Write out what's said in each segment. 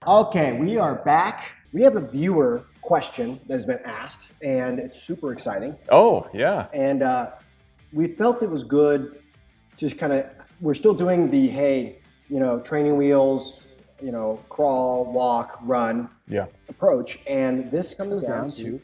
Okay, we are back. We have a viewer question that has been asked, and it's super exciting. Oh, yeah. And we felt it was good to kind of, we're still doing the, hey, training wheels, crawl, walk, run approach. And this comes down to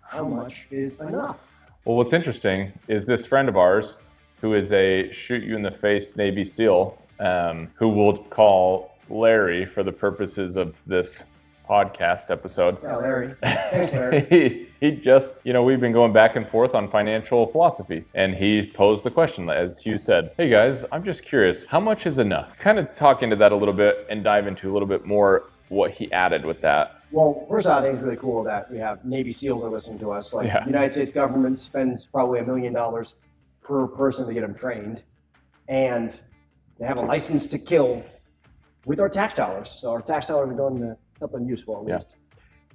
how much is enough? Well, what's interesting is this friend of ours who is a shoot-you-in-the-face Navy SEAL, who we'll call Larry for the purposes of this podcast episode. Yeah, Larry. Thanks, Larry. he just, we've been going back and forth on financial philosophy, and he posed the question, as Hugh said, hey guys, I'm just curious, how much is enough? Kind of talk into that a little bit and dive into a little bit more what he added with that. Well, first off, I think it's really cool that we have Navy SEALs that listen to us. The United States government spends probably $1 million per person to get them trained, and they have a license to kill with our tax dollars. So our tax dollars are going to something useful at least.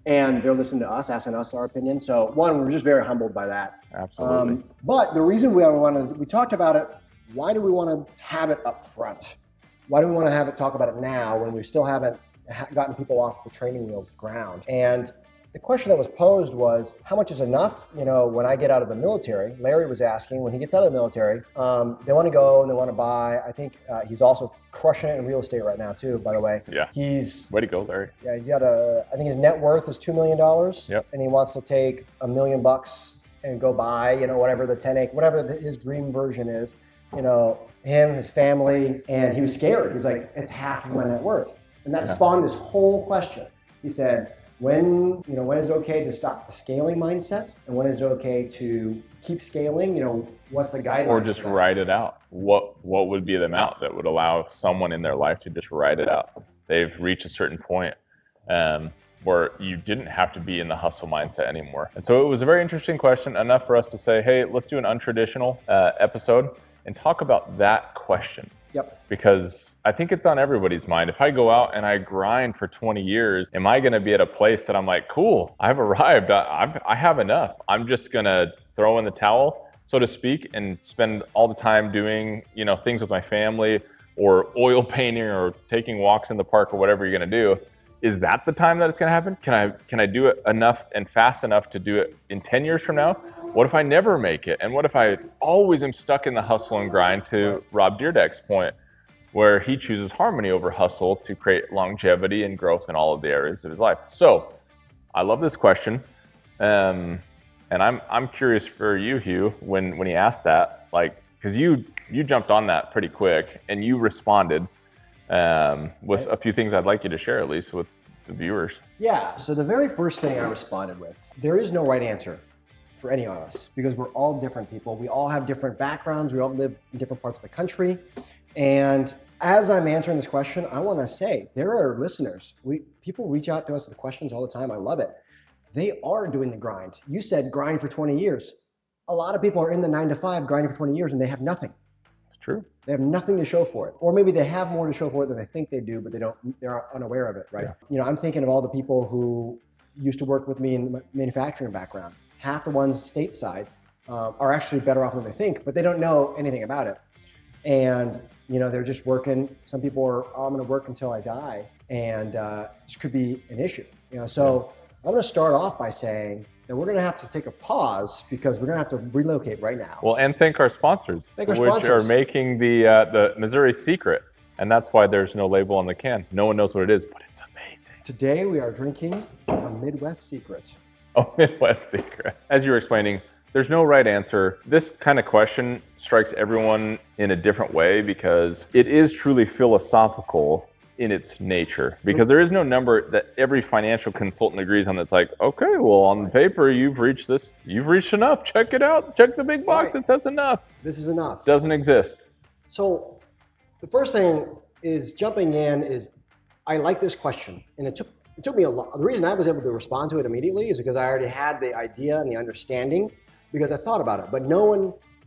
And they're listening to us, asking us our opinion. So one, we're just very humbled by that. Absolutely. But the reason we talked about it, why do we want to have it up front? Why do we want to talk about it now when we still haven't gotten people off the training wheels ground? And the question that was posed was, how much is enough? When I get out of the military, Larry was asking, when he gets out of the military, they want to go and they want to buy. I think he's also crushing it in real estate right now too, by the way. Yeah. Way to go, Larry. Yeah, he's got I think his net worth is $2 million. Yep. And he wants to take $1 million and go buy, whatever the 10 acre, whatever his dream version is, him, his family, and he was scared. He's like, it's half of my net worth. And that spawned this whole question. He said, when is it okay to stop the scaling mindset, and when is it okay to keep scaling? What's the guideline? Or just write it out. What would be the amount that would allow someone in their life to just write it out? They've reached a certain point where you didn't have to be in the hustle mindset anymore. And so it was a very interesting question, enough for us to say, hey, let's do an untraditional episode and talk about that question. Yep. Because I think it's on everybody's mind. If I go out and I grind for 20 years, am I going to be at a place that I'm like, cool, I've arrived, I have enough. I'm just going to throw in the towel, so to speak, and spend all the time doing, things with my family or oil painting or taking walks in the park or whatever you're going to do. Is that the time that it's going to happen? Can I do it enough and fast enough to do it in 10 years from now? What if I never make it? And what if I always am stuck in the hustle and grind, to Rob Dyrdek's point, where he chooses harmony over hustle to create longevity and growth in all of the areas of his life? So I love this question. And I'm curious for you, Hugh, when he asked that, because you jumped on that pretty quick and you responded with a few things I'd like you to share, at least with the viewers. Yeah, so the very first thing I responded with, there is no right answer for any of us, because we're all different people. We all have different backgrounds. We all live in different parts of the country. And as I'm answering this question, I want to say there are listeners. People reach out to us with questions all the time. I love it. They are doing the grind. You said grind for 20 years. A lot of people are in the 9-to-5 grinding for 20 years and they have nothing. It's true. They have nothing to show for it. Or maybe they have more to show for it than they think they do, but they're unaware of it, right? Yeah. I'm thinking of all the people who used to work with me in manufacturing background. Half the ones stateside are actually better off than they think, but they don't know anything about it. And they're just working. Some people are, I'm going to work until I die, and this could be an issue. So I'm going to start off by saying that we're going to have to take a pause, because we're going to have to relocate right now. Well, and thank our sponsors, which are making the Missouri secret, and that's why there's no label on the can. No one knows what it is, but it's amazing. Today we are drinking a Midwest Secret. Oh, Midwest Secret. As you were explaining, there's no right answer. This kind of question strikes everyone in a different way, because it is truly philosophical in its nature, because there is no number that every financial consultant agrees on that's like, okay, well, on the paper, you've reached enough. Check it out. Check the big box that says enough. This is enough. Doesn't exist. So the first thing is jumping in is, I like this question, and it took me a lot. The reason I was able to respond to it immediately is because I already had the idea and the understanding, because I thought about it.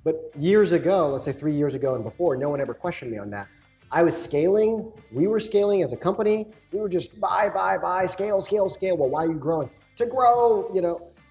But years ago, let's say 3 years ago and before, no one ever questioned me on that. I was scaling. We were scaling as a company. We were just buy, scale. Well, why are you growing? To grow,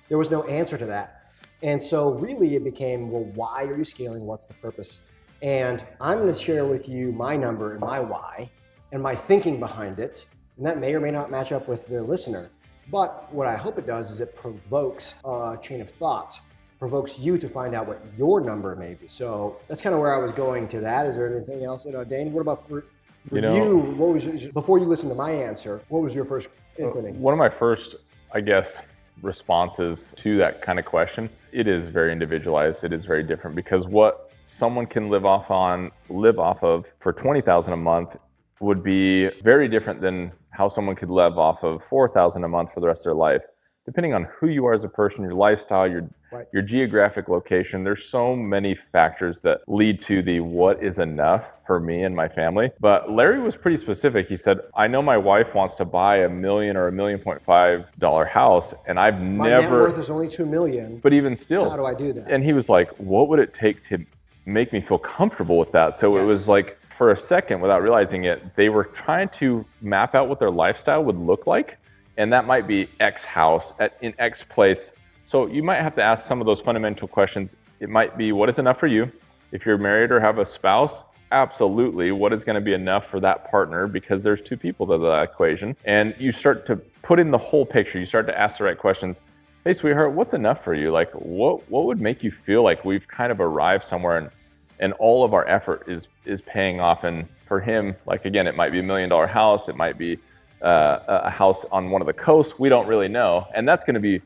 there was no answer to that. And so really it became, well, why are you scaling? What's the purpose? And I'm going to share with you my number and my why and my thinking behind it. And that may or may not match up with the listener. But what I hope it does is it provokes a chain of thought, provokes you to find out what your number may be. So that's kind of where I was going to that. Is there anything else? Dane, what about for you, what was before you listened to my answer, what was your first inkling? One of my first, I guess, responses to that kind of question, it is very individualized. It is very different because what someone can live off of for $20,000 a month would be very different than how someone could live off of $4,000 a month for the rest of their life. Depending on who you are as a person, your lifestyle, your geographic location, there's so many factors that lead to the what is enough for me and my family. But Larry was pretty specific. He said, I know my wife wants to buy $1 million or $1.5 million house, and I've never... My net worth is only $2 million. But even still... How do I do that? And he was like, what would it take to make me feel comfortable with that? So It was like, for a second, without realizing it, they were trying to map out what their lifestyle would look like. And that might be X house in X place. So you might have to ask some of those fundamental questions. It might be, what is enough for you? If you're married or have a spouse, absolutely. What is going to be enough for that partner? Because there's two people to that equation. And you start to put in the whole picture. You start to ask the right questions. Hey, sweetheart, what's enough for you? Like, what would make you feel like we've kind of arrived somewhere and all of our effort is paying off? And for him, like, again, it might be $1 million house. It might be a house on one of the coasts. We don't really know. And that's going to be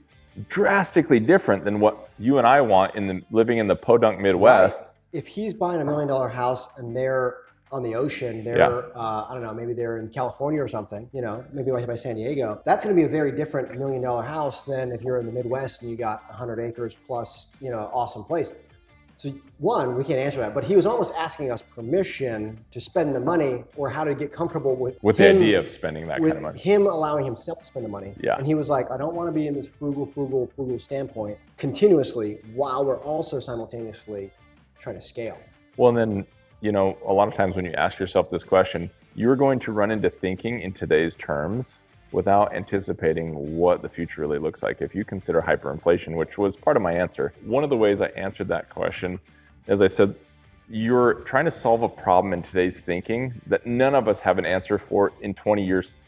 drastically different than what you and I want living in the podunk Midwest. Right. If he's buying $1 million house and they're on the ocean, they're, I don't know, maybe they're in California or something, maybe by San Diego, that's going to be a very different $1 million house than if you're in the Midwest and you got 100 acres plus, awesome place. So one, we can't answer that, but he was almost asking us permission to spend the money or how to get comfortable with the idea of spending that kind of money. Him allowing himself to spend the money. Yeah. And he was like, I don't want to be in this frugal standpoint continuously while we're also simultaneously trying to scale. Well, and then, a lot of times when you ask yourself this question, you're going to run into thinking in today's terms without anticipating what the future really looks like. If you consider hyperinflation, which was part of my answer, one of the ways I answered that question, as I said, you're trying to solve a problem in today's thinking that none of us have an answer for in 20 years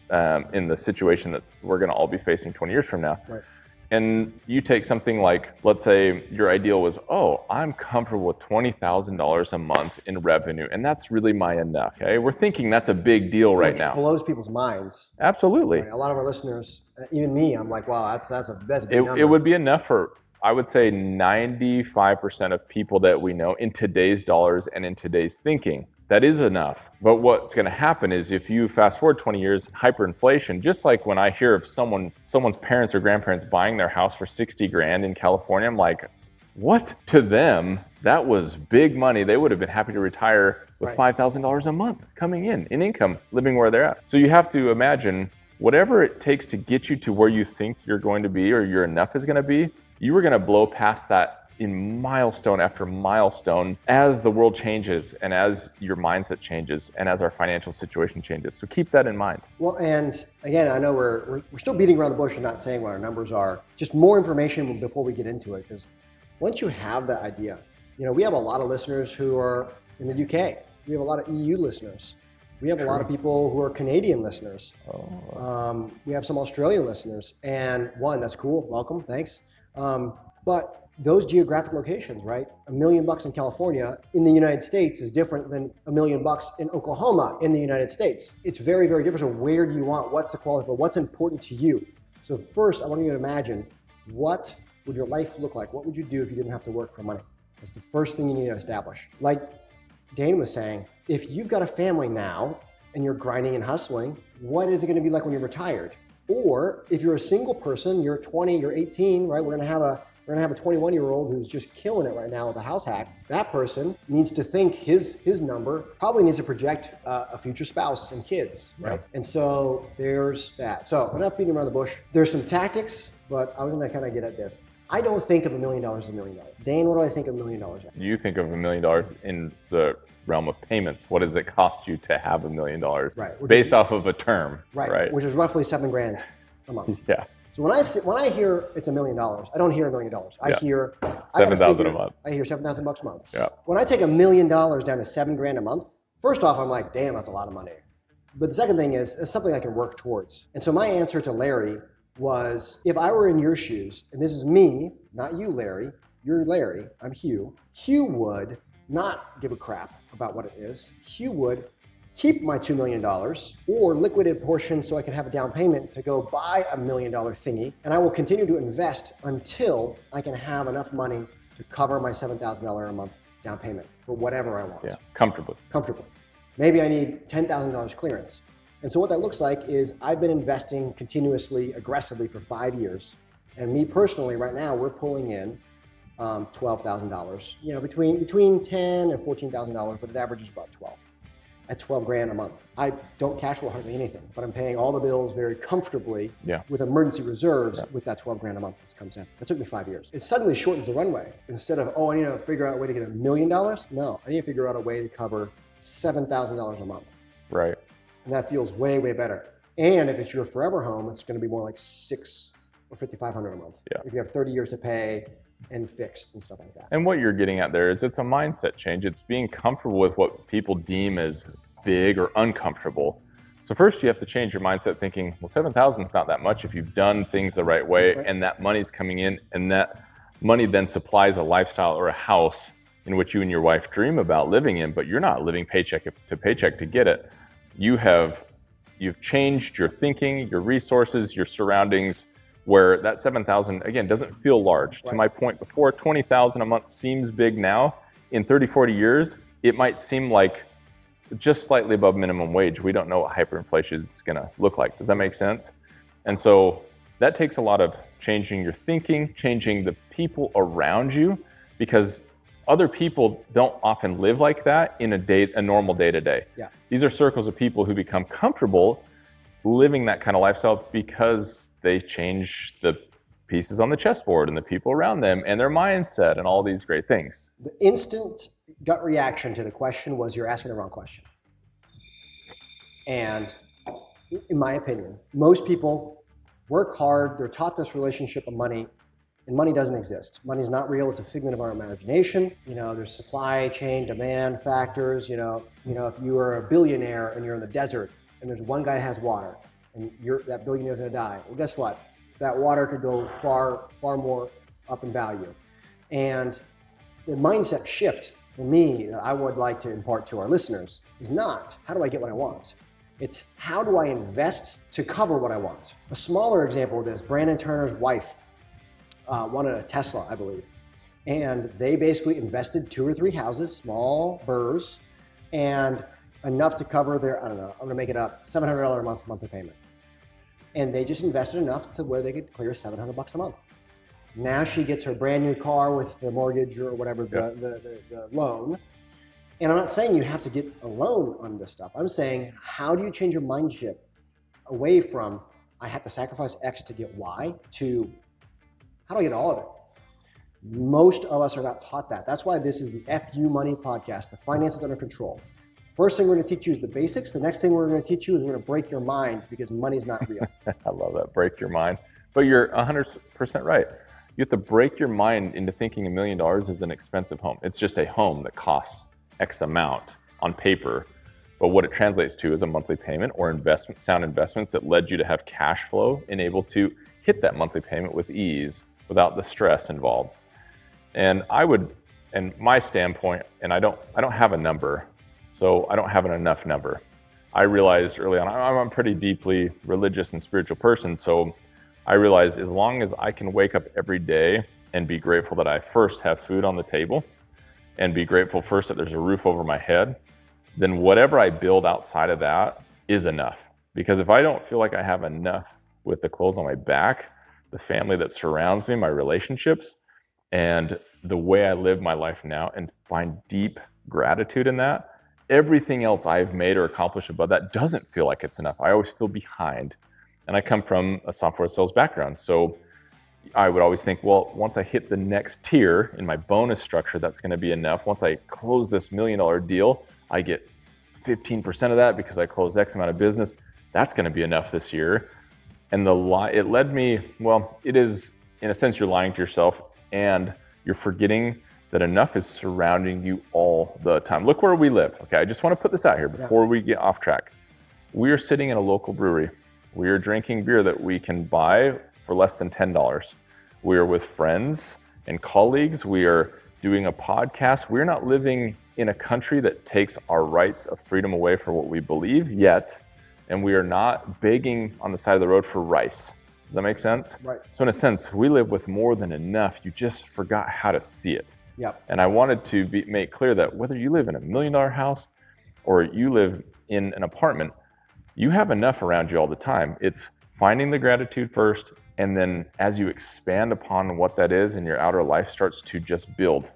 in the situation that we're gonna all be facing 20 years from now. Right. And you take something like, let's say your ideal was, I'm comfortable with $20,000 a month in revenue, and that's really my enough. Okay, we're thinking that's a big deal right now. Which blows people's minds. Absolutely. Right? A lot of our listeners, even me, I'm like, wow, that's a big number. It would be enough for, I would say, 95% of people that we know in today's dollars and in today's thinking. That is enough. But what's going to happen is if you fast forward 20 years, hyperinflation, just like when I hear of someone's parents or grandparents buying their house for 60 grand in California, I'm like, what? To them, that was big money. They would have been happy to retire with $5,000 a month coming in income, living where they're at. So you have to imagine whatever it takes to get you to where you think you're going to be or your enough is going to be, you are going to blow past that in milestone after milestone as the world changes and as your mindset changes and as our financial situation changes. So keep that in mind. Well, and again, I know we're still beating around the bush and not saying what our numbers are. Just more information before we get into it, because once you have that idea, we have a lot of listeners who are in the UK. We have a lot of EU listeners. We have a lot of people who are Canadian listeners. We have some Australian listeners, and one, that's cool. Welcome, thanks. But those geographic locations, right? $1 million in California in the United States is different than $1 million in Oklahoma in the United States. It's very, very different. So where do you want? What's the quality? But what's important to you? So first, I want you to imagine, what would your life look like? What would you do if you didn't have to work for money? That's the first thing you need to establish. Like Dane was saying, if you've got a family now and you're grinding and hustling, what is it going to be like when you're retired? Or if you're a single person, you're 20, you're 18, right? We're going to have a 21-year-old who's just killing it right now with a house hack. That person needs to think his number, probably needs to project a future spouse and kids, right? And so there's that. So enough beating around the bush. There's some tactics, but I was gonna kind of get at this. I don't think of $1 million as $1 million. Dane, what do I think of $1 million as? You think of $1 million in the realm of payments. What does it cost you to have $1 million? Right. Based off of a term. Right. Which is roughly $7 grand a month. Yeah. So when I hear it's $1 million, I don't hear $1 million. I hear $7,000 a month. I hear $7,000 a month. Yeah. When I take $1 million down to $7 grand a month, first off, I'm like, damn, that's a lot of money. But the second thing is something I can work towards. And so my answer to Larry was, if I were in your shoes, and this is me, not you, Larry, you're Larry, I'm Hugh. Hugh would not give a crap about what it is. Hugh would keep my $2 million or liquidate a portion so I can have a down payment to go buy $1 million thingy. And I will continue to invest until I can have enough money to cover my $7,000 a month down payment for whatever I want. Yeah, comfortably. Comfortably. Maybe I need $10,000 clearance. And so what that looks like is I've been investing continuously, aggressively for 5 years. And me personally, right now, we're pulling in $12,000, you know, between 10 and $14,000, but it averages about 12. At 12 grand a month. I don't cash flow hardly anything, but I'm paying all the bills very comfortably with emergency reserves with that 12 grand a month that comes in. It took me 5 years. It suddenly shortens the runway. Instead of, oh, I need to figure out a way to get $1 million. No, I need to figure out a way to cover $7,000 a month. Right. And that feels way, way better. And if it's your forever home, it's going to be more like $600 or $5,500 a month. Yeah. If you have 30 years to pay and fixed and stuff like that. And what you're getting at there is it's a mindset change. It's being comfortable with what people deem as big or uncomfortable. So first you have to change your mindset thinking, well, 7,000 is not that much if you've done things the right way, and that money's coming in, and that money then supplies a lifestyle or a house in which you and your wife dream about living in, but you're not living paycheck to paycheck to get it. You've changed your thinking, your resources, your surroundings, where that 7,000, again, doesn't feel large. Right. To my point before, 20,000 a month seems big now. In 30, 40 years, it might seem like just slightly above minimum wage. We don't know what hyperinflation is gonna look like. Does that make sense? And so that takes a lot of changing your thinking, changing the people around you, because other people don't often live like that in a normal day-to-day. Yeah. These are circles of people who become comfortable living that kind of lifestyle because they change the pieces on the chessboard and the people around them and their mindset and all these great things. The instant gut reaction to the question was, you're asking the wrong question. And in my opinion, most people work hard, they're taught this relationship of money, and money doesn't exist. Money is not real, it's a figment of our imagination. You know, there's supply chain, demand factors. You know, if you are a billionaire and you're in the desert and there's one guy who has water and that billionaire's gonna die, well, guess what? That water could go far, far more up in value. And the mindset shift for me that I would like to impart to our listeners is not, how do I get what I want? It's, how do I invest to cover what I want? A smaller example of this, Brandon Turner's wife wanted a Tesla, I believe. And they basically invested 2 or 3 houses, small burrs, and enough to cover their, I don't know, I'm gonna make it up, $700 a month monthly payment. And they just invested enough to where they could clear $700 a month. Now she gets her brand new car with the mortgage or whatever, the loan. And I'm not saying you have to get a loan on this stuff. I'm saying, how do you change your mind shift away from, I have to sacrifice X to get Y, to how do I get all of it? Most of us are not taught that. That's why this is the FU Money podcast, the finances under control. First thing we're going to teach you is the basics. The next thing we're going to teach you is we're going to break your mind, because money's not real. I love that, break your mind. But you're 100% right. You have to break your mind into thinking $1 million is an expensive home. It's just a home that costs X amount on paper. But what it translates to is a monthly payment or sound investments that led you to have cash flow and able to hit that monthly payment with ease without the stress involved. And my standpoint, and I don't have a number, so I don't have an enough number. I realized early on, I'm a pretty deeply religious and spiritual person, so I realized as long as I can wake up every day and be grateful that I first have food on the table and be grateful first that there's a roof over my head, then whatever I build outside of that is enough. Because if I don't feel like I have enough with the clothes on my back, the family that surrounds me, my relationships, and the way I live my life now, and find deep gratitude in that, everything else I've made or accomplished above that doesn't feel like it's enough. I always feel behind. And I come from a software sales background. So I would always think, well, once I hit the next tier in my bonus structure, that's going to be enough. Once I close this $1 million deal, I get 15% of that because I closed X amount of business. That's going to be enough this year. And it led me, well, it is, in a sense, you're lying to yourself, and you're forgetting that enough is surrounding you all the time. Look where we live. Okay, I just want to put this out here before we get off track. we are sitting in a local brewery. We are drinking beer that we can buy for less than $10. We are with friends and colleagues. We are doing a podcast. We're not living in a country that takes our rights of freedom away for what we believe yet, and we are not begging on the side of the road for rice. Does that make sense? Right. So in a sense, we live with more than enough. You just forgot how to see it. Yep. And I wanted to make clear that whether you live in $1 million house or you live in an apartment, you have enough around you all the time. It's finding the gratitude first, and then as you expand upon what that is and your outer life starts to just build.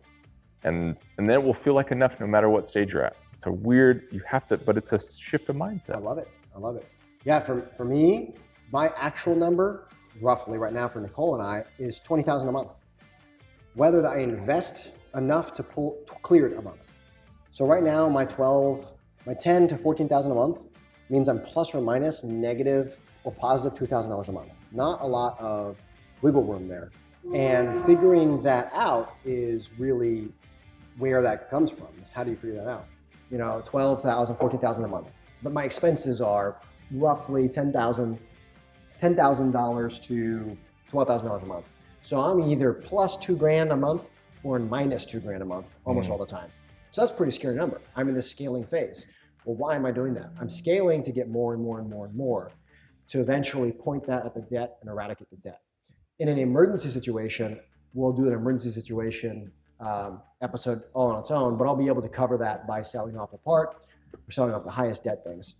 And then it will feel like enough no matter what stage you're at. It's a weird, you have to, but it's a shift of mindset. I love it. I love it. Yeah, for me, my actual number, roughly right now for Nicole and I, is $20,000 a month. Whether I invest enough to clear it a month. So right now, my 10 to 14,000 a month means I'm plus or minus negative or positive $2,000 a month. Not a lot of wiggle room there. And figuring that out is really where that comes from. Is how do you figure that out? You know, 12,000, 14,000 a month. But my expenses are roughly $10,000 to $12,000 a month. So I'm either plus $2,000 a month or minus $2,000 a month almost all the time. So that's a pretty scary number. I'm in this scaling phase. Well, why am I doing that? I'm scaling to get more and more and more and more to eventually point that at the debt and eradicate the debt. In an emergency situation, we'll do an emergency situation episode all on its own, but I'll be able to cover that by selling off a part or selling off the highest debt things.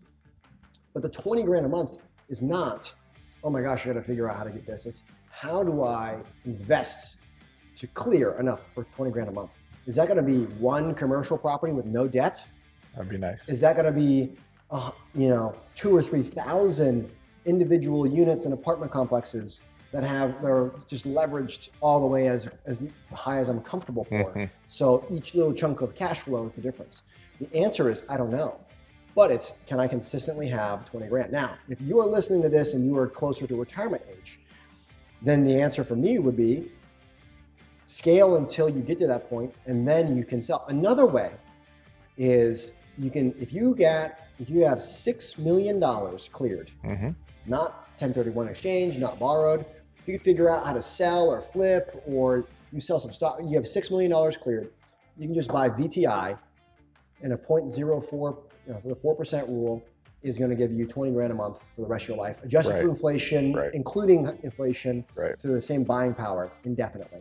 But the $20,000 a month is not, oh my gosh, I gotta figure out how to get this. It's how do I invest to clear enough for $20,000 a month? Is that gonna be one commercial property with no debt? That'd be nice. Is that gonna be, 2,000 or 3,000 individual units and apartment complexes that they're just leveraged all the way as high as I'm comfortable for? So each little chunk of cash flow is the difference. The answer is, I don't know. But it's, can I consistently have $20,000? Now, if you are listening to this and you are closer to retirement age, then the answer for me would be scale until you get to that point, and then you can sell. Another way is you can, if you have $6 million cleared, not 1031 exchange, not borrowed, if you could figure out how to sell or flip, or you sell some stock, you have $6 million cleared, you can just buy VTI, and a 0.04, the 4% rule is going to give you $20,000 a month for the rest of your life, adjusted for inflation, including inflation, to the same buying power indefinitely.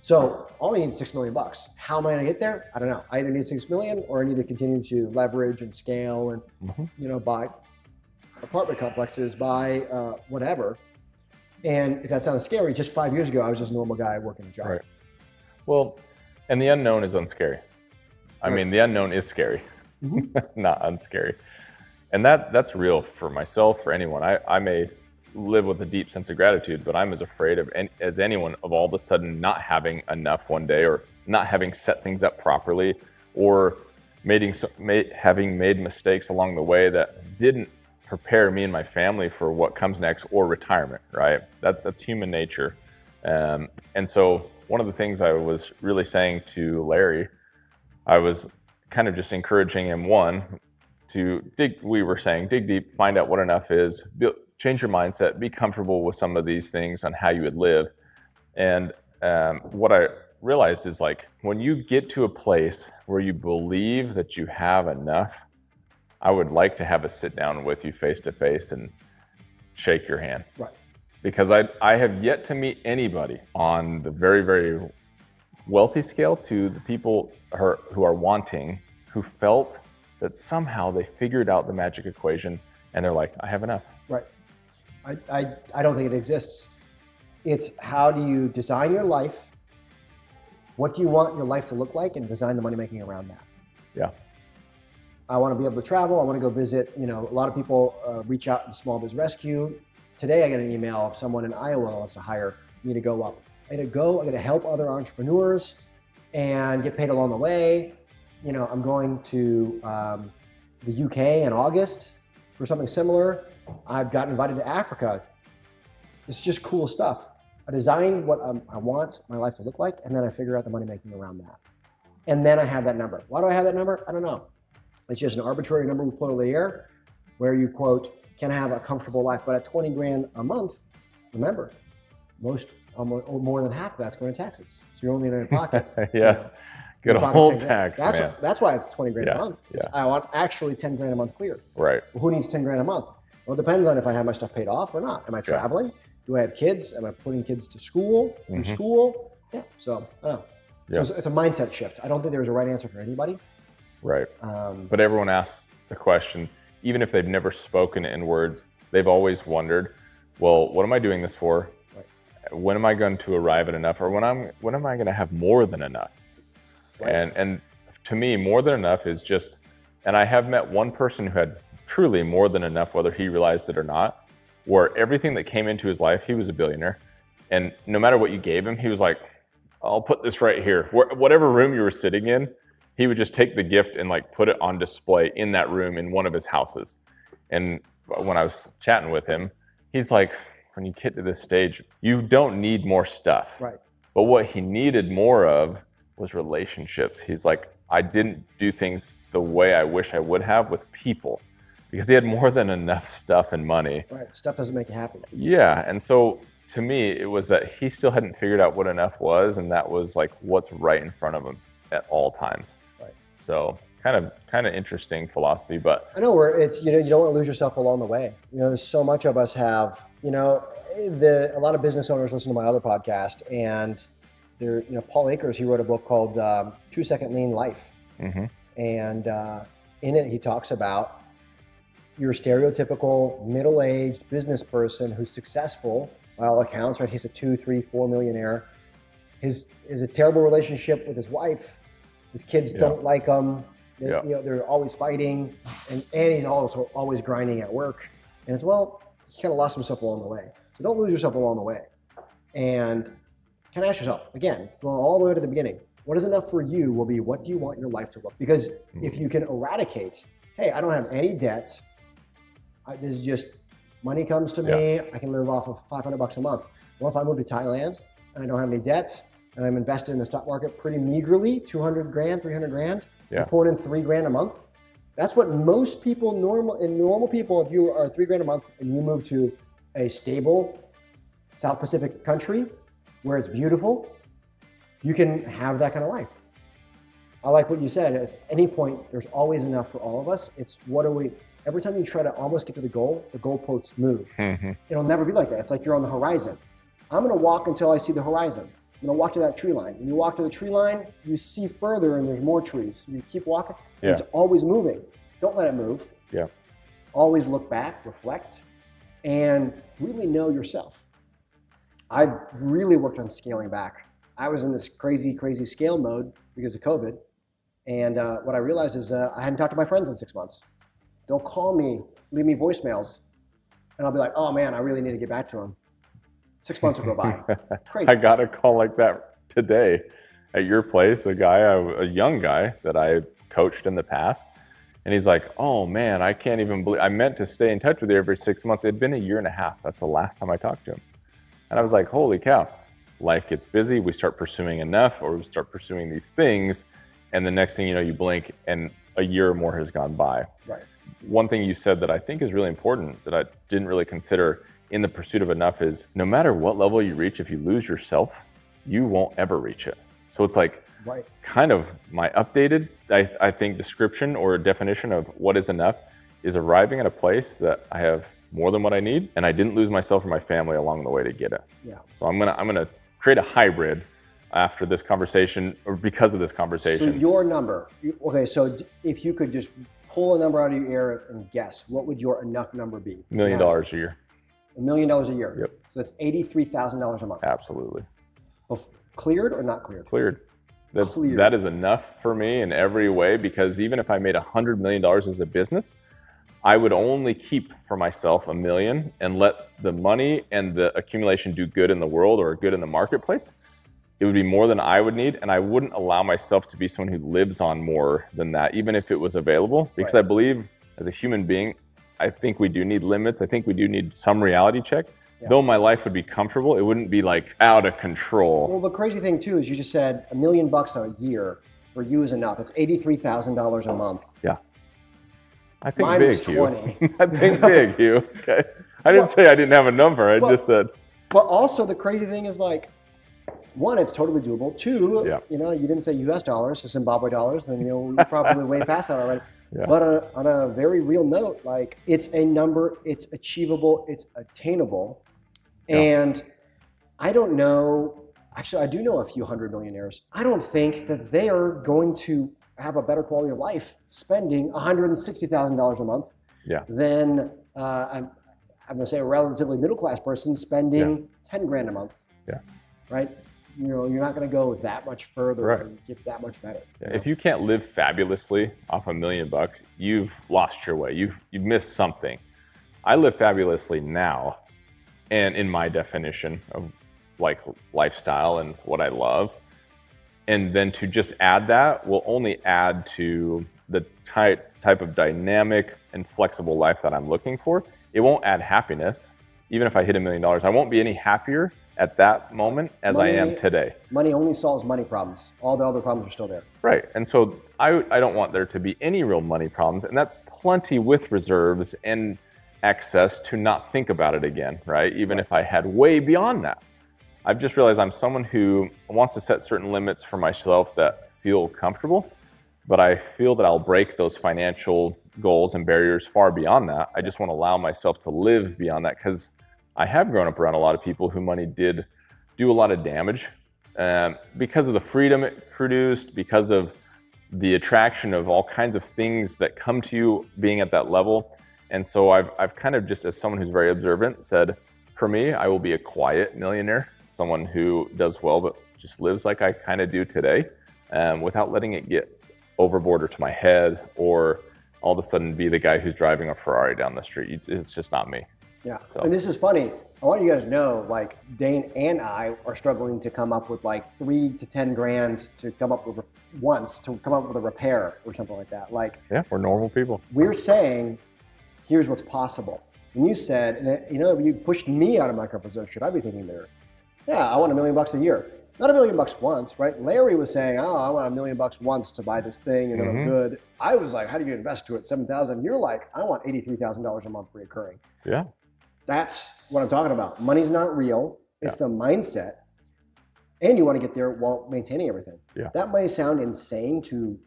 So all I need is $6 million. How am I going to get there? I don't know. I either need 6 million or I need to continue to leverage and scale and buy apartment complexes, buy whatever. And if that sounds scary, just 5 years ago, I was just a normal guy working a job. Right. Well, and the unknown is unscary. I mean, the unknown is scary, not unscary. And that's real for myself, for anyone. I may live with a deep sense of gratitude, but I'm as afraid as anyone of all of a sudden not having enough one day, or not having set things up properly, or having made mistakes along the way that didn't prepare me and my family for what comes next, or retirement, right? That's human nature. And so one of the things I was really saying to Larry, I was kind of just encouraging him, to dig deep, find out what enough is, change your mindset, be comfortable with some of these things on how you would live. And what I realized is, like, when you get to a place where you believe that you have enough, I would like to have a sit down with you face to face and shake your hand. Right. Because I have yet to meet anybody on the very, very wealthy scale to the people who are wanting, who felt that somehow they figured out the magic equation and they're like, I have enough. Right. I don't think it exists. It's how do you design your life? What do you want your life to look like, and design the money making around that? Yeah. I want to be able to travel. I want to go visit. A lot of people reach out to Small Biz Rescue. Today I get an email of someone in Iowa that wants to hire me to go up. I got to help other entrepreneurs and get paid along the way. I'm going to the UK in August for something similar. I've gotten invited to Africa. It's just cool stuff. I design what I want my life to look like, and then I figure out the money making around that. And then I have that number. Why do I have that number? I don't know. It's just an arbitrary number we put in the air. where you quote, can have a comfortable life. But at 20 grand a month, remember, more than half of that's going to taxes. So you're only in your pocket. Yeah. Good old tax, man. That's why it's 20 grand a month. Yeah. I want actually 10 grand a month cleared. Right. Well, who needs 10 grand a month? Well, it depends on if I have my stuff paid off or not. Am I traveling? Do I have kids? Am I putting kids to school? Through school? Yeah. So I don't know. So it's a mindset shift. I don't think there's a right answer for anybody. Right. But everyone asks the question, even if they've never spoken in words, they've always wondered, well, what am I doing this for? Right. When am I going to arrive at enough? Or when am I going to have more than enough? Right. And to me, more than enough is just, and I have met one person who had truly more than enough, whether he realized it or not, where everything that came into his life, he was a billionaire. And no matter what you gave him, he was like, I'll put this right here. Whatever room you were sitting in, he would just take the gift and like put it on display in that room in one of his houses. And when I was chatting with him, he's like, when you get to this stage, you don't need more stuff. Right. But what he needed more of was relationships. He's like, I didn't do things the way I wish I would have with people, because he had more than enough stuff and money. Right. Stuff doesn't make you happy. Yeah. And so to me, it was that he still hadn't figured out what enough was, and that was like what's right in front of him at all times. Right. So kind of interesting philosophy, but I know where it's, you don't want to lose yourself along the way. There's so much of us have, a lot of business owners listen to my other podcast, and there, Paul Akers, he wrote a book called 2 Second Lean Life. Mm-hmm. And in it, he talks about your stereotypical middle-aged business person who's successful by all accounts, right? He's a 2, 3, 4 millionaire. Is a terrible relationship with his wife. His kids don't like him. They're always fighting, and he's also always grinding at work. And it's, he kind of lost himself along the way. So don't lose yourself along the way. And kind of ask yourself, again, going all the way to the beginning, what is enough for you will be, what do you want your life to look? Because if you can eradicate, hey, I don't have any debt. This is just money comes to me. I can live off of $500 a month. Well, if I move to Thailand and I don't have any debt and I'm invested in the stock market pretty meagerly, 200 grand, 300 grand, I'm pulling in 3 grand a month. That's what most people, normal people, if you are 3 grand a month and you move to a stable South Pacific country where it's beautiful, you can have that kind of life. I like what you said. At any point, there's always enough for all of us. It's every time you try to almost get to the goalposts move. Mm-hmm. It'll never be like that. It's like you're on the horizon. I'm going to walk until I see the horizon. I'm going to walk to that tree line. When you walk to the tree line, you see further and there's more trees. You keep walking. Yeah. It's always moving. Don't let it move. Yeah. Always look back, reflect, and really know yourself. I've really worked on scaling back. I was in this crazy, crazy scale mode because of COVID. And what I realized is I hadn't talked to my friends in 6 months. They'll call me, leave me voicemails, and I'll be like, oh man, I really need to get back to them. 6 months will go by. Crazy. I got a call like that today at your place, a young guy that I coached in the past. And he's like, oh man, I can't even believe, I meant to stay in touch with you every 6 months. It'd been 1.5 years. That's the last time I talked to him. And I was like, holy cow, life gets busy. We start pursuing enough, or we start pursuing these things. And the next thing you know, you blink and 1 year or more has gone by. Right. One thing you said that I think is really important that I didn't really consider in the pursuit of enough is no matter what level you reach, if you lose yourself, you won't ever reach it. So it's like kind of my updated, I think, description or definition of what is enough is arriving at a place that I have more than what I need, and I didn't lose myself or my family along the way to get it. Yeah. So I'm gonna create a hybrid after this conversation, or because of this conversation. So your number, okay, so if you could just pull a number out of your ear and guess, what would your enough number be? $1 million a year. $1 million a year? Yep. So that's $83,000 a month. Absolutely. Cleared or not cleared? Cleared. That is enough for me in every way, because even if I made $100 million as a business, I would only keep for myself $1 million and let the money and the accumulation do good in the world or good in the marketplace. It would be more than I would need, and I wouldn't allow myself to be someone who lives on more than that, even if it was available, because I believe as a human being, I think we do need limits. I think we do need some reality check. Yeah. Though my life would be comfortable, it wouldn't be like out of control. Well, the crazy thing too is you just said $1 million a year for you is enough. That's $83,000 a month. Yeah. I think Mine big, was 20. Hugh. I think big, Hugh. Okay. I didn't say I didn't have a number. I just said. But also the crazy thing is like, one, it's totally doable. Two, Yeah. you know, you didn't say US dollars, so Zimbabwe dollars, then you're probably way past that already. Yeah. But on a very real note, like it's a number, it's achievable, it's attainable. Yeah. And I don't know, actually I do know a few hundred millionaires. I don't think that they are going to have a better quality of life spending $160,000 a month than I'm going to say a relatively middle-class person spending 10 grand a month. Yeah. Right? You know, you're not going to go that much further and get that much better. Yeah. If you can't live fabulously off $1 million, you've lost your way. You've missed something. I live fabulously now, and in my definition of like lifestyle and what I love. And then to just add that will only add to the type of dynamic and flexible life that I'm looking for. It won't add happiness. Even if I hit $1 million, I won't be any happier at that moment as I am today. Money only solves money problems. All the other problems are still there. Right. And so I don't want there to be any real money problems. And that's plenty with reserves and excess to not think about it again, right? Even if I had way beyond that. I've just realized I'm someone who wants to set certain limits for myself that feel comfortable, but I feel that I'll break those financial goals and barriers far beyond that. I just want to allow myself to live beyond that because I have grown up around a lot of people who money did do a lot of damage because of the freedom it produced, because of the attraction of all kinds of things that come to you being at that level. And so I've kind of just, as someone who's very observant, said, for me, I will be a quiet millionaire, someone who does well, but just lives like I kind of do today without letting it get overboard or to my head or all of a sudden be the guy who's driving a Ferrari down the street. It's just not me. Yeah, so. And this is funny. I want you guys to know, like Dane and I are struggling to come up with like 3 to 10 grand to come up with a repair or something like that. Like, yeah, we're normal people. We're saying, here's what's possible. And you said, and you know, you pushed me out of my comfort zone. Should I be thinking there? Yeah, I want $1 million a year. Not $1 million once, right? Larry was saying, oh, I want $1 million once to buy this thing and I'm good. I was like, how do you invest to it? $7,000. You're like, I want $83,000 a month recurring. Yeah. That's what I'm talking about. Money's not real. It's the mindset. And you want to get there while maintaining everything. Yeah. That may sound insane to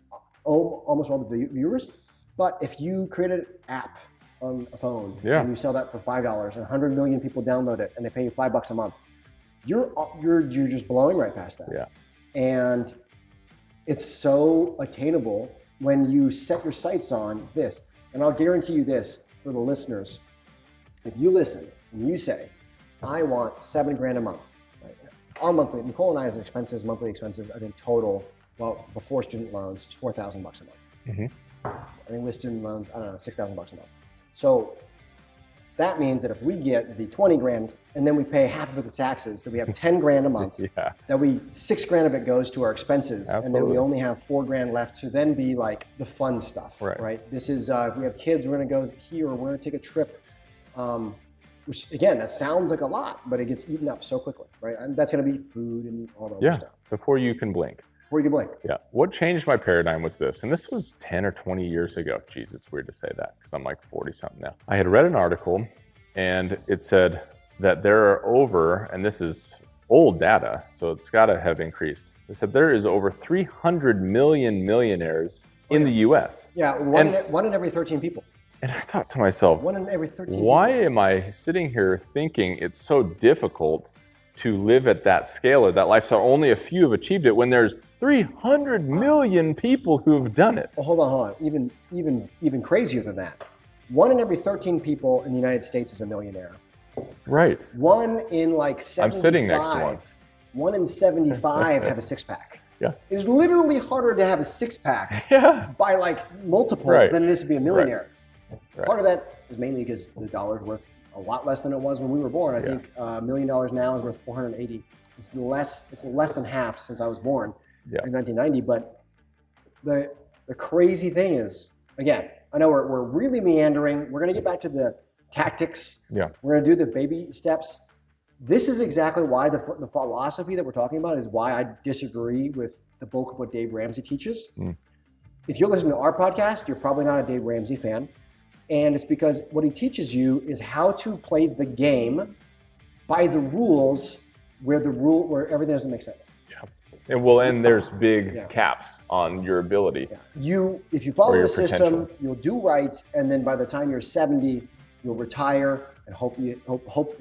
almost all the viewers, but if you create an app on a phone and you sell that for $5 and 100 million people download it and they pay you $5 a month, you're just blowing right past that. Yeah. And it's so attainable when you set your sights on this. And I'll guarantee you this for the listeners. If you listen and you say, I want 7 grand a month, right? Our monthly, Nicole and I's expenses, monthly expenses, I think total, well, before student loans, it's $4,000 a month. I think with student loans, I don't know, $6,000 a month. So that means that if we get the 20 grand and then we pay half of it the taxes, that we have 10 grand a month, that 6 grand of it goes to our expenses. And then we only have 4 grand left to then be like the fun stuff, right? This is, if we have kids, we're gonna go here, or we're gonna take a trip. Which again, that sounds like a lot, but it gets eaten up so quickly, right? And that's going to be food and all that other stuff. Before you can blink. Before you can blink. Yeah. What changed my paradigm was this, and this was 10 or 20 years ago. Jeez, it's weird to say that because I'm like 40 something now. I had read an article and it said that there are over, and this is old data, so it's got to have increased. It said there is over 300 million millionaires in the US. Yeah, one in every 13 people. And I thought to myself, 1 in every 13 why am I sitting here thinking it's so difficult to live at that scale or that lifestyle? Only a few have achieved it when there's 300 million people who've done it. Well, hold on. Even crazier than that. 1 in every 13 people in the United States is a millionaire. Right. 1 in like 75. I'm sitting next to one. 1 in 75 have a 6-pack. Yeah. It is literally harder to have a 6-pack by like multiples than it is to be a millionaire. Right. Part of that is mainly because the dollar's worth a lot less than it was when we were born. I think $1 million now is worth 480. It's less than half since I was born in 1990. But the crazy thing is, again, I know we're really meandering. We're going to get back to the tactics. Yeah. We're going to do the baby steps. This is exactly why the philosophy that we're talking about is why I disagree with the bulk of what Dave Ramsey teaches. if you're listening to our podcast, you're probably not a Dave Ramsey fan. And it's because what he teaches you is how to play the game by the rules where everything doesn't make sense. Yeah. And there's big caps on your ability. Yeah. If you follow the system, you'll do right, and then by the time you're 70, you'll retire and hopefully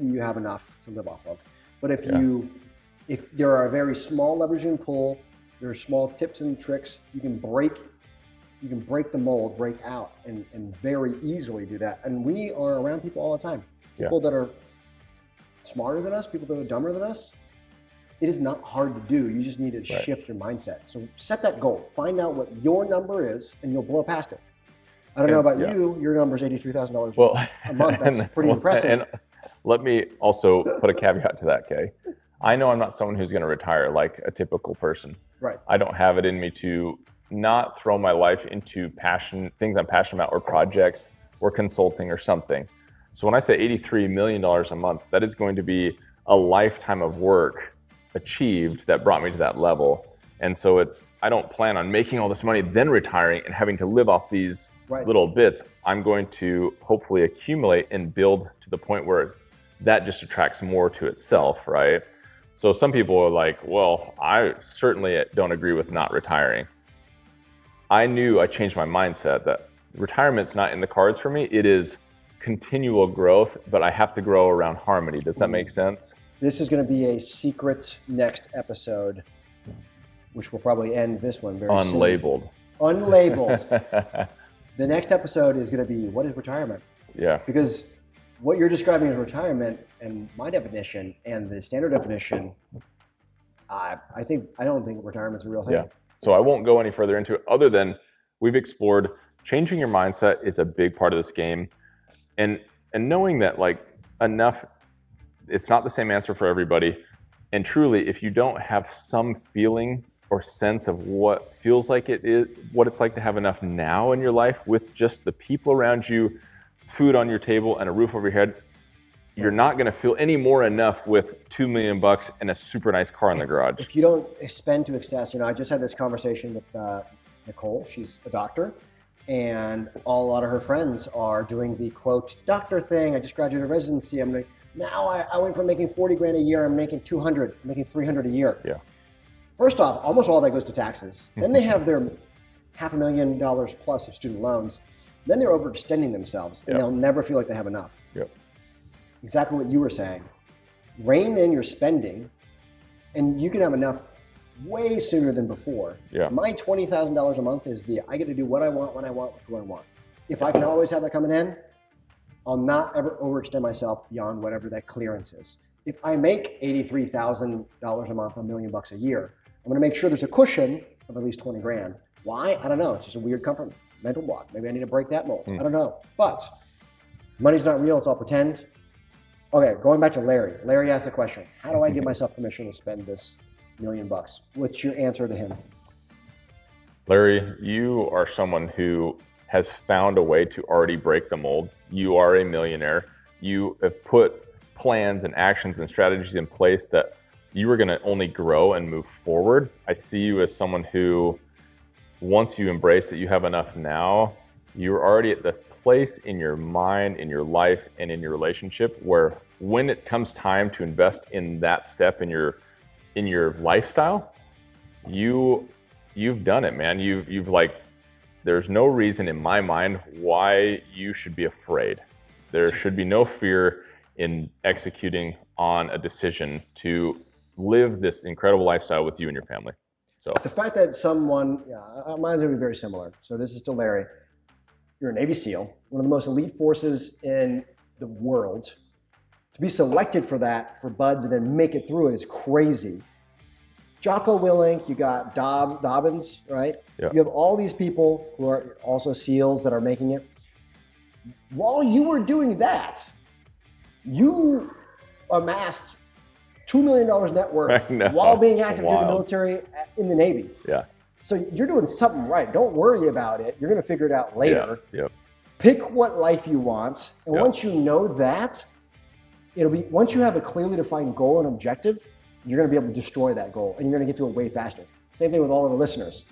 you have enough to live off of. But if there are very small levers you can pull, there are small tips and tricks, you can break the mold, break out, and very easily do that. And we are around people all the time. People that are smarter than us, people that are dumber than us. It is not hard to do. You just need to shift your mindset. So set that goal. Find out what your number is, and you'll blow past it. I don't know about you. Your number is $83,000 a month. That's pretty impressive. And let me also put a caveat to that, Kay. I know I'm not someone who's going to retire like a typical person. Right. I don't have it in me to not throw my life into things I'm passionate about, or projects, or consulting, or something. So when I say $83 million a month, that is going to be a lifetime of work achieved that brought me to that level. And so I don't plan on making all this money, then retiring and having to live off these little bits. I'm going to hopefully accumulate and build to the point where that just attracts more to itself, right? So some people are like, well, I certainly don't agree with not retiring. I changed my mindset that retirement's not in the cards for me. It is continual growth, but I have to grow around harmony. Does that make sense? This is going to be a secret next episode, which will probably end this one very soon. Unlabeled. The next episode is going to be, what is retirement? Yeah. Because what you're describing as retirement, and my definition and the standard definition, I don't think retirement's a real thing. Yeah. So I won't go any further into it, other than we've explored changing your mindset is a big part of this game. And knowing that enough, it's not the same answer for everybody. And truly, if you don't have some feeling or sense of what feels like it is, what it's like to have enough now in your life with just the people around you, food on your table, and a roof over your head, you're not going to feel any more enough with $2 million and a super nice car in the garage. If you don't spend to excess, I just had this conversation with Nicole. She's a doctor, and a lot of her friends are doing the quote doctor thing. I just graduated residency. Now I went from making 40 grand a year. I'm making 200, I'm making 300 a year. Yeah. First off, almost all that goes to taxes. Then they have their $500,000 plus of student loans. Then they're overextending themselves, and they'll never feel like they have enough. Yep. Exactly what you were saying. Rein in your spending, and you can have enough way sooner than before. Yeah. My $20,000 a month is I get to do what I want, when I want, who I want. If I can always have that coming in, I'll not ever overextend myself beyond whatever that clearance is. If I make $83,000 a month, $1 million a year, I'm going to make sure there's a cushion of at least 20 grand. Why? I don't know. It's just a weird comfort mental block. Maybe I need to break that mold. I don't know. But money's not real. It's all pretend. Okay, going back to Larry. Larry asked the question, how do I give myself permission to spend this $1 million? What's your answer to him? Larry, you are someone who has found a way to already break the mold. You are a millionaire. You have put plans and actions and strategies in place that you are going to only grow and move forward. I see you as someone who, once you embrace that you have enough now, you're already at the place in your mind, in your life, and in your relationship where when it comes time to invest in that step in your lifestyle, you've done it, man. You've there's no reason in my mind why you should be afraid. There should be no fear in executing on a decision to live this incredible lifestyle with you and your family. So the fact that mine's gonna be very similar. So this is to Larry. You're a Navy SEAL, one of the most elite forces in the world. To be selected for that, for BUD/S, and then make it through it is crazy. Jocko Willink, you got Dobbins, right? Yeah. You have all these people who are also SEALs that are making it. While you were doing that, you amassed $2 million net worth while being active in the military in the Navy. Yeah. So you're doing something right. Don't worry about it. You're going to figure it out later. Yeah. Yep. Pick what life you want. And once you know that, once you have a clearly defined goal and objective, you're going to be able to destroy that goal and you're going to get to it way faster. Same thing with all of our listeners.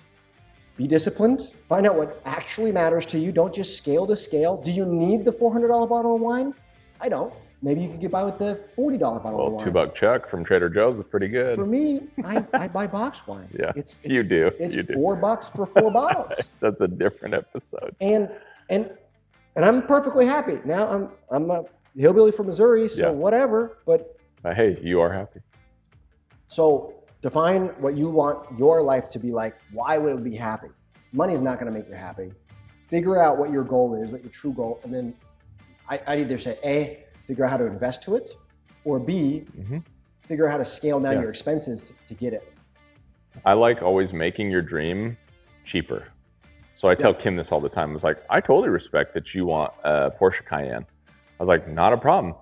be disciplined, find out what actually matters to you. Don't just scale to scale. Do you need the $400 bottle of wine? I don't. Maybe you could get by with the $40 bottle of wine. Well, $2 check from Trader Joe's is pretty good. For me, I buy box wine. Yeah, it's you do. It's you do. $4 for 4 bottles. That's a different episode. And I'm perfectly happy. Now I'm a hillbilly from Missouri, so whatever. But hey, you are happy. So define what you want your life to be like. Why would it be happy? Money's not going to make you happy. Figure out what your goal is, what your true goal, and then I'd either say A, figure out how to invest to it, or B, figure out how to scale down your expenses to get it. I like always making your dream cheaper. So I tell Kim this all the time. I was like, I totally respect that you want a Porsche Cayenne. I was like, not a problem.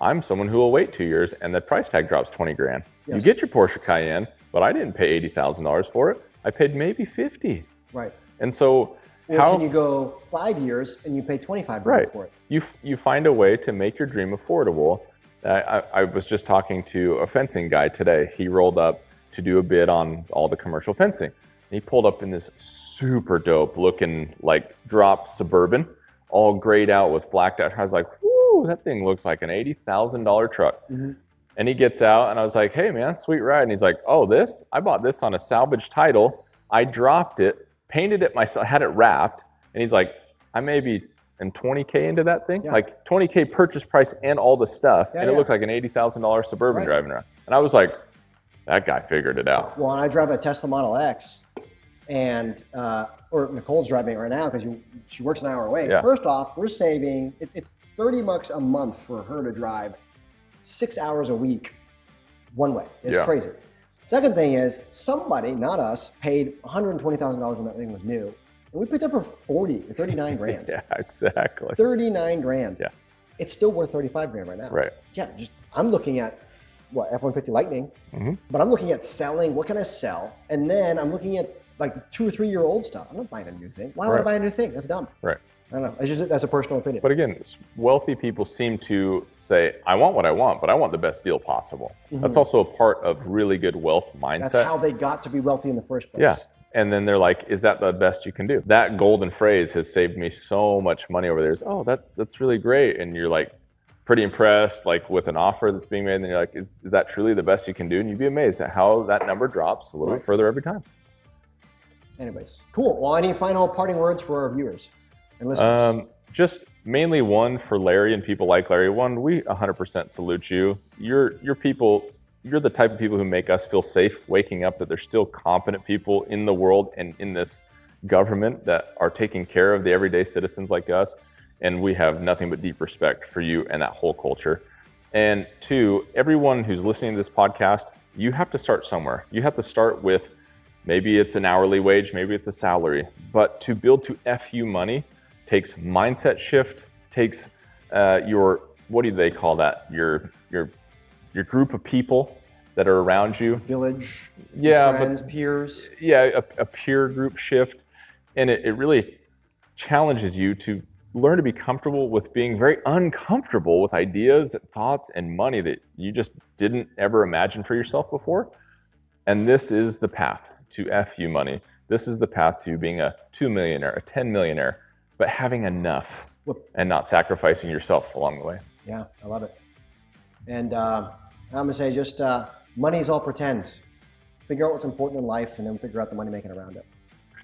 I'm someone who will wait 2 years and the price tag drops 20 grand. Yes. You get your Porsche Cayenne, but I didn't pay $80,000 for it. I paid maybe 50. Right. And so how can you go 5 years and you pay 25 grand for it? You find a way to make your dream affordable. I was just talking to a fencing guy today. He rolled up to do a bid on all the commercial fencing. He pulled up in this super dope looking like drop Suburban, all grayed out with blacked out. I was like, whoo, that thing looks like an $80,000 truck. And he gets out and I was like, hey man, sweet ride. And he's like, oh, I bought this on a salvage title. I dropped it, painted it myself, had it wrapped. And he's like, I maybe am 20K into that thing, like 20K purchase price and all the stuff. And it looks like an $80,000 Suburban driving around. And I was like, that guy figured it out. Well, and I drive a Tesla Model X and, or Nicole's driving it right now because she works an hour away. First off, we're saving, it's $30 a month for her to drive 6 hours a week one way. It's crazy. Second thing is somebody, not us, paid $120,000 when that thing was new. And we picked up for 40 or 39 grand. Yeah, exactly. 39 grand. Yeah. It's still worth 35 grand right now. Right. Yeah, I'm looking at what, F-150 Lightning, but I'm looking at selling, what can I sell? And then I'm looking at like 2 or 3 year old stuff. I'm not buying a new thing. Why would I buy a new thing? That's dumb. Right. I don't know. It's just, that's a personal opinion. But again, wealthy people seem to say, I want what I want, but I want the best deal possible. That's also a part of really good wealth mindset. That's how they got to be wealthy in the first place. Yeah. And then they're like, is that the best you can do? That golden phrase has saved me so much money over there. Oh, that's really great. And you're like pretty impressed like with an offer that's being made. And you're like, is that truly the best you can do? And you'd be amazed at how that number drops a little bit further every time. Anyways, cool. Well, any final parting words for our viewers and listeners? Just mainly one for Larry and people like Larry. One, we 100% salute you. You're the type of people who make us feel safe waking up that there's still competent people in the world and in this government that are taking care of the everyday citizens like us. And we have nothing but deep respect for you and that whole culture. And two, everyone who's listening to this podcast, you have to start somewhere. You have to start with, maybe it's an hourly wage, maybe it's a salary, but to build to FU money takes mindset shift, takes what do they call that? Your group of people that are around you. Village, friends, peers. Yeah, a peer group shift. And it really challenges you to learn to be comfortable with being very uncomfortable with ideas, thoughts, and money that you just didn't ever imagine for yourself before. And this is the path to FU money. This is the path to being a 2 millionaire, a 10 millionaire, but having enough and not sacrificing yourself along the way. Yeah, I love it. And I'm gonna say just money is all pretend. Figure out what's important in life and then figure out the money making around it.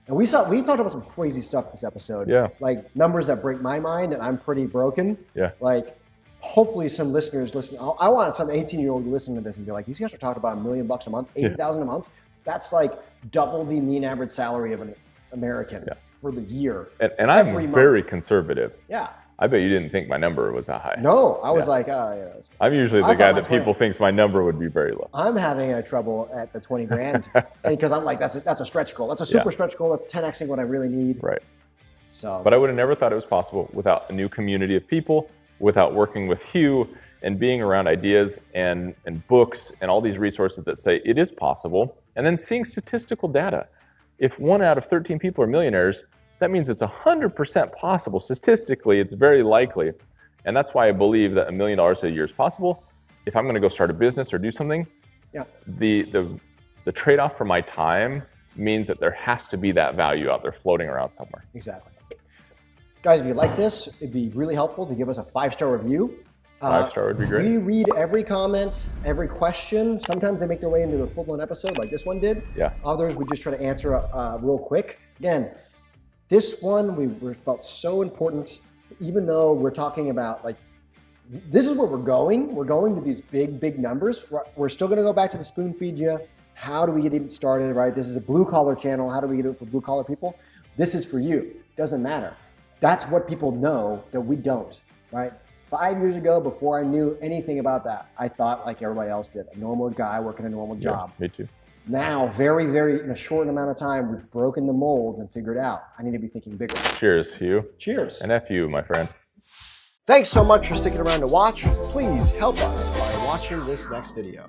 And we talked about some crazy stuff this episode. Yeah. Like numbers that break my mind and I'm pretty broken. Yeah. Like hopefully some listeners listen. I want some 18-year-old to listen to this and be like, these guys are talking about $1 million a month, 80,000 a month. That's like double the mean average salary of an American for the year. And I'm very conservative. Yeah. I bet you didn't think my number was that high. No, I was like, I'm usually the guy that people thinks my number would be very low. I'm having trouble at the 20 grand because I'm like, that's a stretch goal. That's a super stretch goal. That's 10xing what I really need. Right. So, but I would have never thought it was possible without a new community of people, without working with Hugh and being around ideas and books and all these resources that say it is possible. And then seeing statistical data. If 1 out of 13 people are millionaires, that means it's 100% possible. Statistically, it's very likely. And that's why I believe that $1 million a year is possible. If I'm gonna go start a business or do something, the trade-off for my time, means that there has to be that value out there floating around somewhere. Exactly. Guys, if you like this, it'd be really helpful to give us a 5-star review. 5-star would be great. We read every comment, every question. Sometimes they make their way into the full-blown episode like this one did. Yeah. Others we just try to answer real quick. Again, this one we felt so important, even though we're talking about like, this is where we're going. We're going to these big numbers. We're still gonna go back to the spoon feed you. How do we get it started, right? This is a blue collar channel. How do we get it for blue collar people? This is for you, doesn't matter. That's what people know that we don't, right? 5 years ago, before I knew anything about that, I thought like everybody else did, a normal guy working a normal job. Me too. Now, very, in a short amount of time, we've broken the mold and figured out, I need to be thinking bigger. Cheers, Hugh. Cheers. And F you, my friend. Thanks so much for sticking around to watch. Please help us by watching this next video.